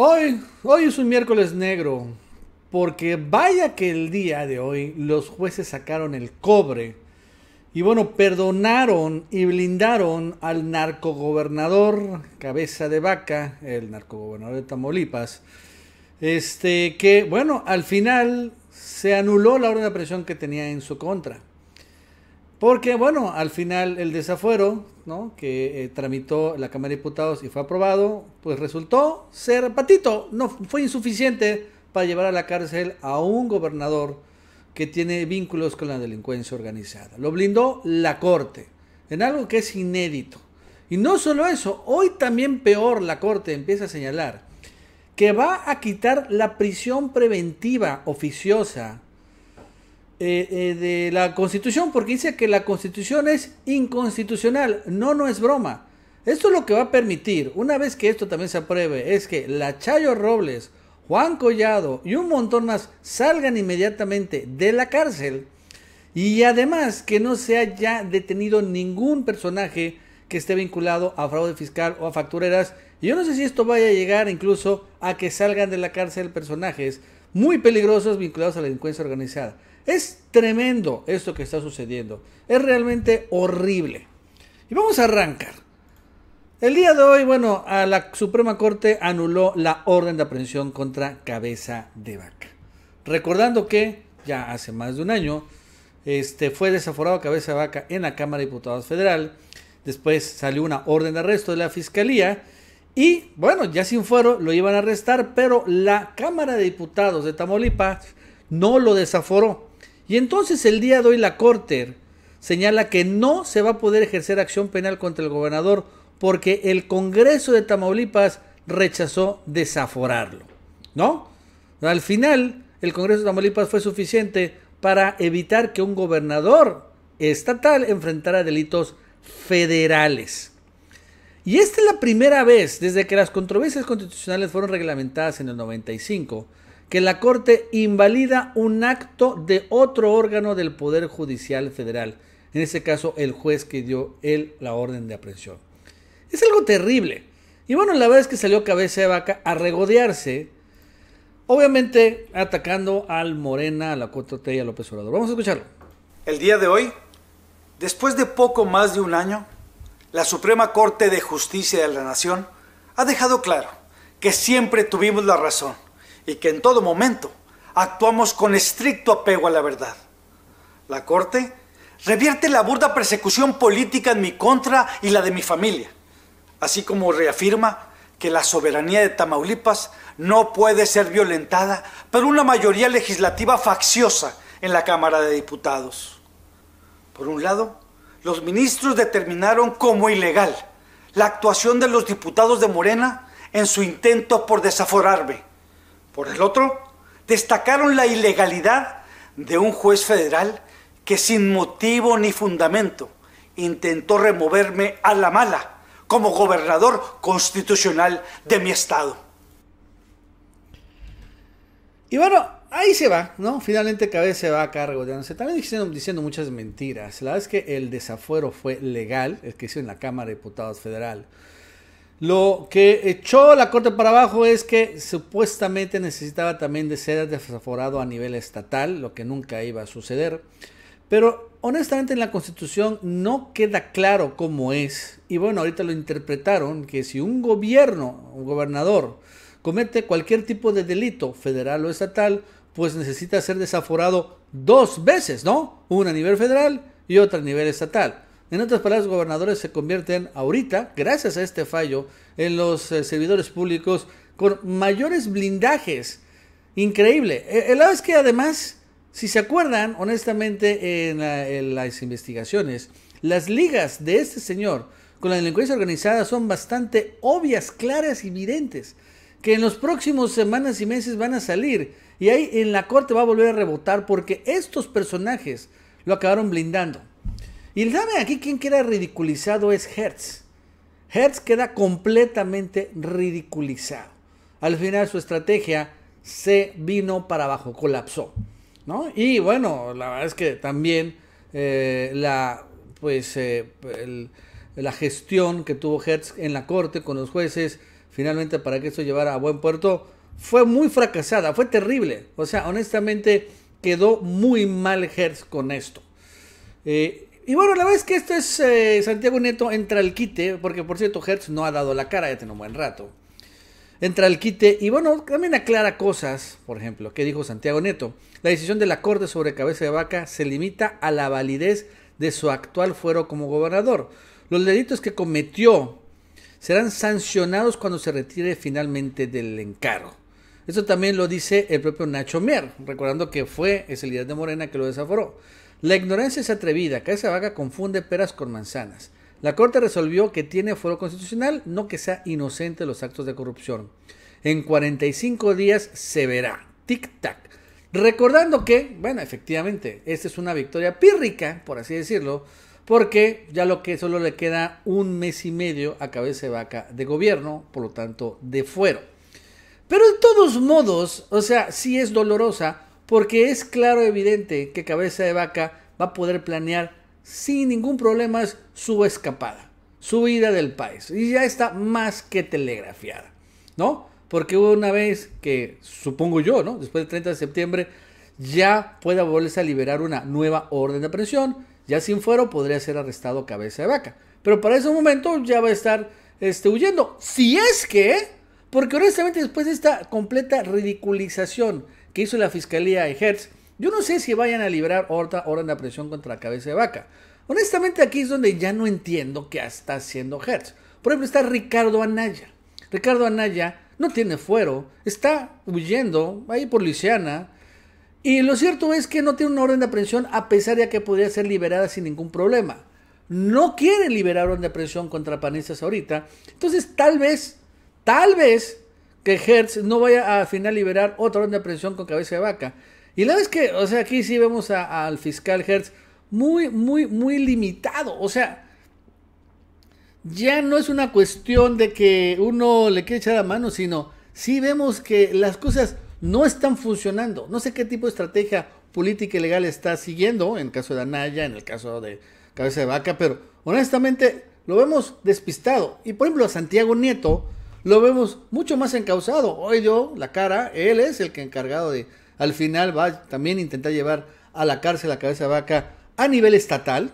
Hoy es un miércoles negro, porque vaya que el día de hoy los jueces sacaron el cobre y bueno, perdonaron y blindaron al narcogobernador Cabeza de Vaca, el narcogobernador de Tamaulipas, que bueno, al final se anuló la orden de aprehensión que tenía en su contra. Porque, bueno, al final el desafuero, ¿no?, que tramitó la Cámara de Diputados y fue aprobado, pues resultó ser patito, no fue insuficiente para llevar a la cárcel a un gobernador que tiene vínculos con la delincuencia organizada. Lo blindó la Corte, en algo que es inédito. Y no solo eso, hoy también peor la Corte empieza a señalar que va a quitar la prisión preventiva oficiosa de la Constitución, porque dice que la Constitución es inconstitucional. No es broma. Esto lo que va a permitir, una vez que esto también se apruebe, es que la Chayo Robles, Juan Collado y un montón más salgan inmediatamente de la cárcel, y además que no se haya detenido ningún personaje que esté vinculado a fraude fiscal o a factureras. Y yo no sé si esto vaya a llegar incluso a que salgan de la cárcel personajes muy peligrosos vinculados a la delincuencia organizada. Es tremendo esto que está sucediendo. Es realmente horrible. Y vamos a arrancar. El día de hoy, bueno, a la Suprema Corte anuló la orden de aprehensión contra Cabeza de Vaca. Recordando que ya hace más de un año fue desaforado Cabeza de Vaca en la Cámara de Diputados Federal. Después salió una orden de arresto de la Fiscalía. Y bueno, ya sin fuero lo iban a arrestar, pero la Cámara de Diputados de Tamaulipas no lo desaforó. Y entonces el día de hoy la Corte señala que no se va a poder ejercer acción penal contra el gobernador porque el Congreso de Tamaulipas rechazó desaforarlo, ¿no? Al final, el Congreso de Tamaulipas fue suficiente para evitar que un gobernador estatal enfrentara delitos federales. Y esta es la primera vez desde que las controversias constitucionales fueron reglamentadas en el 95 que la Corte invalida un acto de otro órgano del Poder Judicial Federal, en este caso el juez que dio la orden de aprehensión. Es algo terrible. Y bueno, la verdad es que salió Cabeza de Vaca a regodearse, obviamente atacando al Morena, a la 4T y a López Obrador. Vamos a escucharlo. El día de hoy, después de poco más de un año, la Suprema Corte de Justicia de la Nación ha dejado claro que siempre tuvimos la razón y que en todo momento actuamos con estricto apego a la verdad. La Corte revierte la burda persecución política en mi contra y la de mi familia, así como reafirma que la soberanía de Tamaulipas no puede ser violentada por una mayoría legislativa facciosa en la Cámara de Diputados. Por un lado, los ministros determinaron como ilegal la actuación de los diputados de Morena en su intento por desaforarme. Por el otro, destacaron la ilegalidad de un juez federal que sin motivo ni fundamento intentó removerme a la mala como gobernador constitucional de mi estado. Y bueno, ahí se va, ¿no? Finalmente Cabeza de Vaca regodeándose, también diciendo muchas mentiras. La verdad es que el desafuero fue legal, el que hizo en la Cámara de Diputados Federal. Lo que echó la Corte para abajo es que supuestamente necesitaba también de ser desaforado a nivel estatal, lo que nunca iba a suceder. Pero honestamente en la Constitución no queda claro cómo es. Y bueno, ahorita lo interpretaron que si un gobernador, comete cualquier tipo de delito federal o estatal, pues necesita ser desaforado dos veces, ¿no? Una a nivel federal y otra a nivel estatal. En otras palabras, los gobernadores se convierten ahorita, gracias a este fallo, en los servidores públicos con mayores blindajes. Increíble. La verdad es que además, si se acuerdan, honestamente, en las investigaciones, las ligas de este señor con la delincuencia organizada son bastante obvias, claras y evidentes, que en los próximos semanas y meses van a salir. Y ahí en la Corte va a volver a rebotar porque estos personajes lo acabaron blindando. Y saben aquí quién queda ridiculizado es Hertz. Hertz queda completamente ridiculizado. Al final su estrategia se vino para abajo, colapsó, ¿no? Y bueno, la verdad es que también la gestión que tuvo Hertz en la Corte con los jueces finalmente para que esto llevara a buen puerto, fue muy fracasada, fue terrible. O sea, honestamente quedó muy mal Hertz con esto. Y bueno, la verdad es que esto es Santiago Nieto entra al quite, porque por cierto Hertz no ha dado la cara, ya tiene un buen rato. Entra al quite y bueno, también aclara cosas, por ejemplo, que dijo Santiago Nieto. La decisión de la Corte sobre Cabeza de Vaca se limita a la validez de su actual fuero como gobernador. Los delitos que cometió serán sancionados cuando se retire finalmente del encargo. Esto también lo dice el propio Nacho Mier, recordando que es el líder de Morena que lo desaforó. La ignorancia es atrevida, Cabeza de Vaca confunde peras con manzanas. La Corte resolvió que tiene fuero constitucional, no que sea inocente de los actos de corrupción. En 45 días se verá. Tic-tac. Recordando que, bueno, efectivamente, esta es una victoria pírrica, por así decirlo, porque ya lo que solo le queda un mes y medio a Cabeza de Vaca de gobierno, por lo tanto, de fuero. Pero de todos modos, o sea, sí es dolorosa, porque es claro evidente que Cabeza de Vaca va a poder planear sin ningún problema su escapada, su huida del país. Y ya está más que telegrafiada, ¿no? Porque hubo una vez que, supongo yo, ¿no? Después del 30 de septiembre, ya pueda volverse a liberar una nueva orden de aprehensión. Ya sin fuero podría ser arrestado Cabeza de Vaca. Pero para ese momento ya va a estar huyendo. Si es que, porque honestamente después de esta completa ridiculización que hizo la Fiscalía de Hertz, yo no sé si vayan a liberar otra orden de aprehensión contra Cabeza de Vaca. Honestamente aquí es donde ya no entiendo qué está haciendo Hertz. Por ejemplo, está Ricardo Anaya. Ricardo Anaya no tiene fuero, está huyendo ahí por Luisiana. Y lo cierto es que no tiene una orden de aprehensión a pesar de que podría ser liberada sin ningún problema. No quieren liberar orden de aprehensión contra panistas ahorita. Entonces tal vez que Hertz no vaya a al final liberar otra orden de aprehensión con Cabeza de Vaca. Y la verdad es que, o sea, aquí sí vemos al fiscal Hertz muy limitado. O sea, ya no es una cuestión de que uno le quiere echar la mano, sino sí vemos que las cosas no están funcionando. No sé qué tipo de estrategia política y legal está siguiendo, en el caso de Anaya, en el caso de Cabeza de Vaca, pero honestamente lo vemos despistado. Y por ejemplo a Santiago Nieto lo vemos mucho más encausado. Hoy dio la cara, él es el que encargado de, al final va también a intentar llevar a la cárcel a Cabeza de Vaca a nivel estatal,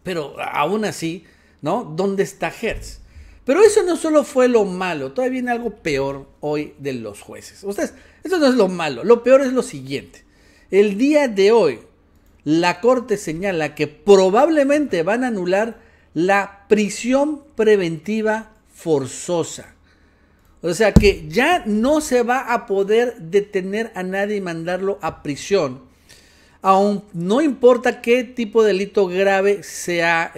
pero aún así, ¿no? ¿Dónde está Hertz? Pero eso no solo fue lo malo, todavía viene algo peor hoy de los jueces. Ustedes, esto no es lo malo, lo peor es lo siguiente. El día de hoy, la Corte señala que probablemente van a anular la prisión preventiva forzosa. O sea que ya no se va a poder detener a nadie y mandarlo a prisión. Aún no importa qué tipo de delito grave sea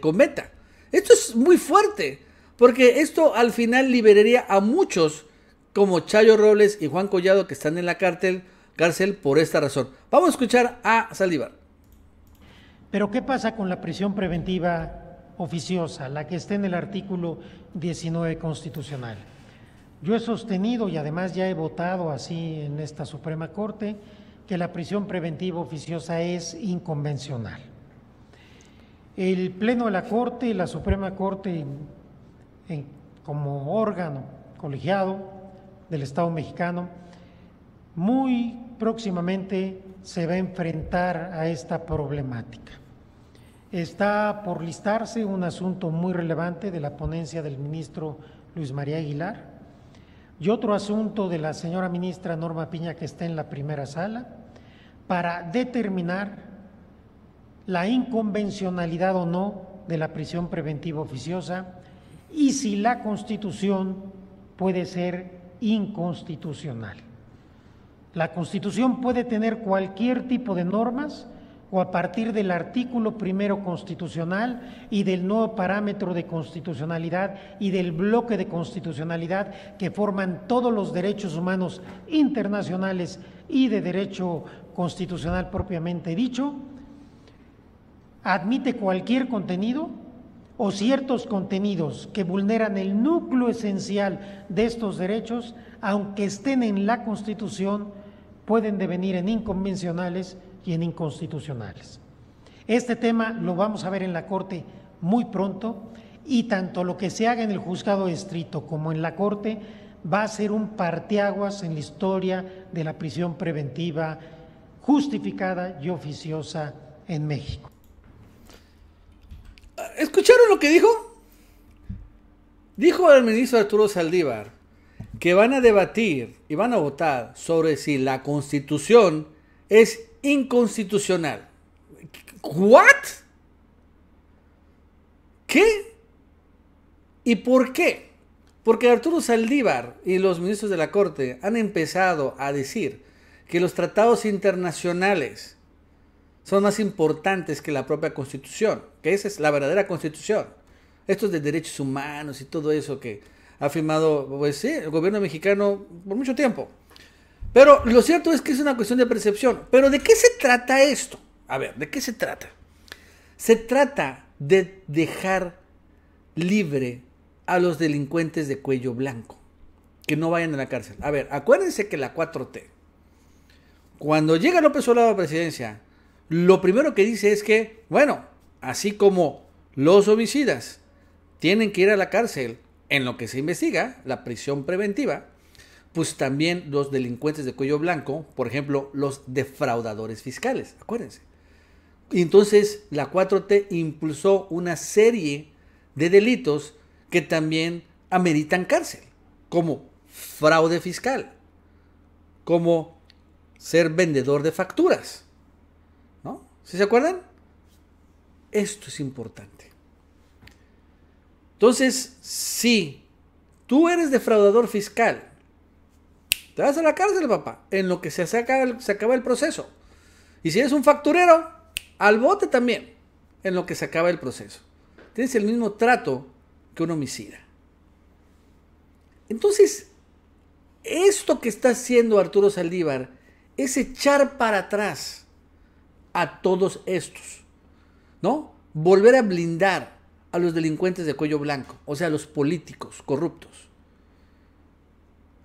cometa. Esto es muy fuerte, porque esto al final liberaría a muchos como Chayo Robles y Juan Collado que están en la cárcel por esta razón. Vamos a escuchar a Saldívar. Pero ¿qué pasa con la prisión preventiva oficiosa, la que está en el artículo 19 constitucional? Yo he sostenido y además ya he votado así en esta Suprema Corte que la prisión preventiva oficiosa es inconvencional. El Pleno de la Corte y la Suprema Corte como órgano colegiado del Estado mexicano muy próximamente se va a enfrentar a esta problemática. Está por listarse un asunto muy relevante de la ponencia del ministro Luis María Aguilar y otro asunto de la señora ministra Norma Piña que está en la primera sala para determinar la inconvencionalidad o no de la prisión preventiva oficiosa y si la Constitución puede ser inconstitucional. La Constitución puede tener cualquier tipo de normas o a partir del artículo primero constitucional y del nuevo parámetro de constitucionalidad y del bloque de constitucionalidad que forman todos los derechos humanos internacionales y de derecho constitucional propiamente dicho, admite cualquier contenido o ciertos contenidos que vulneran el núcleo esencial de estos derechos, aunque estén en la Constitución, pueden devenir en inconvencionales y en inconstitucionales. Este tema lo vamos a ver en la Corte muy pronto y tanto lo que se haga en el juzgado de distrito como en la Corte va a ser un parteaguas en la historia de la prisión preventiva justificada y oficiosa en México. ¿Escucharon lo que dijo? Dijo el ministro Arturo Saldívar que van a debatir y van a votar sobre si la Constitución es inconstitucional. ¿What? ¿Qué? ¿Y por qué? Porque Arturo Saldívar y los ministros de la Corte han empezado a decir que los tratados internacionales son más importantes que la propia Constitución, que esa es la verdadera Constitución. Estos de derechos humanos y todo eso que ha firmado, pues sí, el gobierno mexicano por mucho tiempo. Pero lo cierto es que es una cuestión de percepción. ¿Pero de qué se trata esto? A ver, ¿de qué se trata? Se trata de dejar libre a los delincuentes de cuello blanco, que no vayan a la cárcel. A ver, acuérdense que la 4T, cuando llega López Obrador a la presidencia, lo primero que dice es que, bueno, así como los homicidas tienen que ir a la cárcel en lo que se investiga, la prisión preventiva, pues también los delincuentes de cuello blanco, por ejemplo, los defraudadores fiscales, acuérdense. Y entonces la 4T impulsó una serie de delitos que también ameritan cárcel, como fraude fiscal, como ser vendedor de facturas, ¿no? ¿Sí se acuerdan? Esto es importante. Entonces, si tú eres defraudador fiscal, te vas a la cárcel, papá, en lo que se acaba el proceso. Y si eres un facturero, al bote también, en lo que se acaba el proceso. Tienes el mismo trato que un homicida. Entonces, esto que está haciendo Arturo Saldívar es echar para atrás a todos estos, ¿no? Volver a blindar a los delincuentes de cuello blanco, o sea, a los políticos corruptos.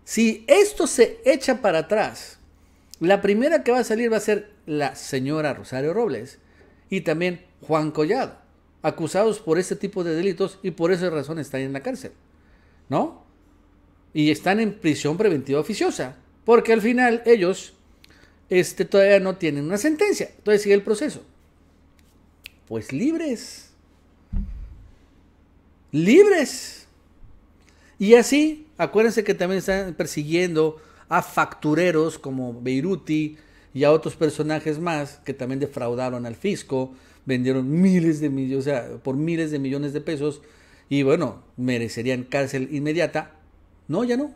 Si esto se echa para atrás, la primera que va a salir va a ser la señora Rosario Robles y también Juan Collado, acusados por este tipo de delitos y por esa razón están en la cárcel, ¿no? Y están en prisión preventiva oficiosa, porque al final ellos todavía no tienen una sentencia, todavía sigue el proceso. Pues libres. Libres. Y así, acuérdense que también están persiguiendo a factureros como Beiruti y a otros personajes más que también defraudaron al fisco, vendieron miles de millones, o sea, por miles de millones de pesos y bueno, merecerían cárcel inmediata. No, ya no.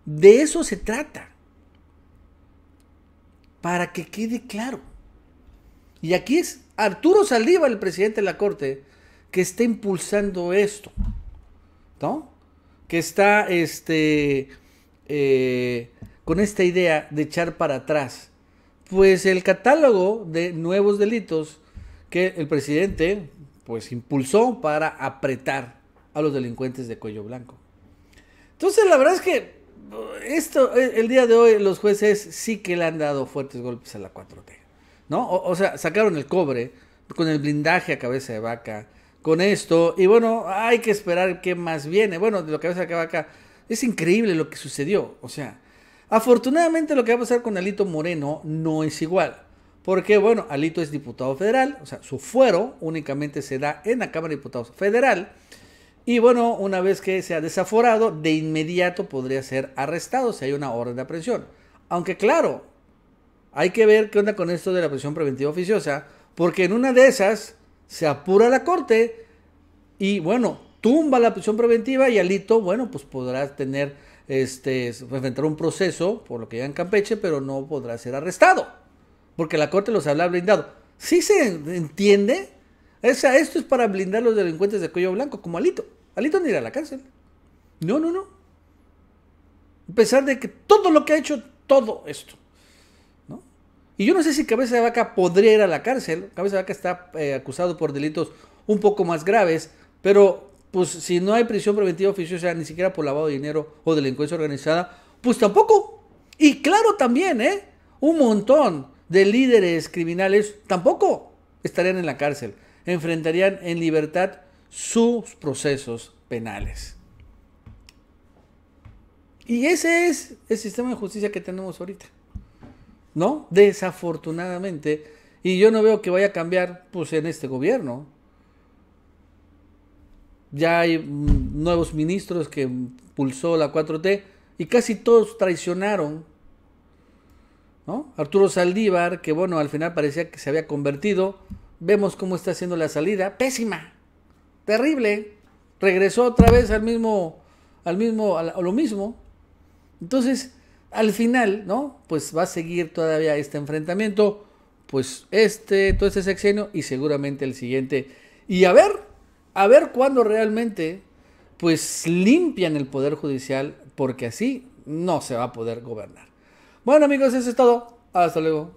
De eso se trata. Para que quede claro. Y aquí es Arturo Saldívar, el presidente de la Corte, que está impulsando esto, ¿no? Que está con esta idea de echar para atrás pues el catálogo de nuevos delitos que el presidente pues impulsó para apretar a los delincuentes de cuello blanco. Entonces la verdad es que el día de hoy los jueces sí que le han dado fuertes golpes a la 4T, ¿no? O sea, sacaron el cobre con el blindaje a cabeza de vaca, con esto, y bueno, hay que esperar qué más viene. Bueno, de lo que va a sacar acá, es increíble lo que sucedió. O sea, afortunadamente lo que va a pasar con Alito Moreno no es igual. Porque, bueno, Alito es diputado federal, o sea, su fuero únicamente se da en la Cámara de Diputados Federal. Y bueno, una vez que sea desaforado, de inmediato podría ser arrestado si hay una orden de aprehensión. Aunque claro, hay que ver qué onda con esto de la prisión preventiva oficiosa, porque en una de esas se apura la corte y bueno, tumba la prisión preventiva y Alito, bueno, pues podrá tener, enfrentar un proceso por lo que ya en Campeche, pero no podrá ser arrestado, porque la corte los habrá blindado. ¿Sí se entiende? Esto es para blindar a los delincuentes de cuello blanco, como Alito. Alito no irá a la cárcel. No. A pesar de que todo lo que ha hecho, todo esto. Y yo no sé si Cabeza de Vaca podría ir a la cárcel. Cabeza de Vaca está acusado por delitos un poco más graves, pero pues si no hay prisión preventiva oficiosa, ni siquiera por lavado de dinero o delincuencia organizada, pues tampoco. Y claro también, un montón de líderes criminales tampoco estarían en la cárcel. Enfrentarían en libertad sus procesos penales. Y ese es el sistema de justicia que tenemos ahorita, ¿no? Desafortunadamente. Y yo no veo que vaya a cambiar pues en este gobierno. Ya hay nuevos ministros que impulsó la 4T y casi todos traicionaron, ¿no? Arturo Saldívar, que bueno, al final parecía que se había convertido. Vemos cómo está haciendo la salida. Pésima. Terrible. Regresó otra vez a lo mismo. Entonces, al final, ¿no? Pues va a seguir todavía este enfrentamiento. Pues todo este sexenio y seguramente el siguiente. Y a ver cuándo realmente pues limpian el Poder Judicial, porque así no se va a poder gobernar. Bueno amigos, eso es todo. Hasta luego.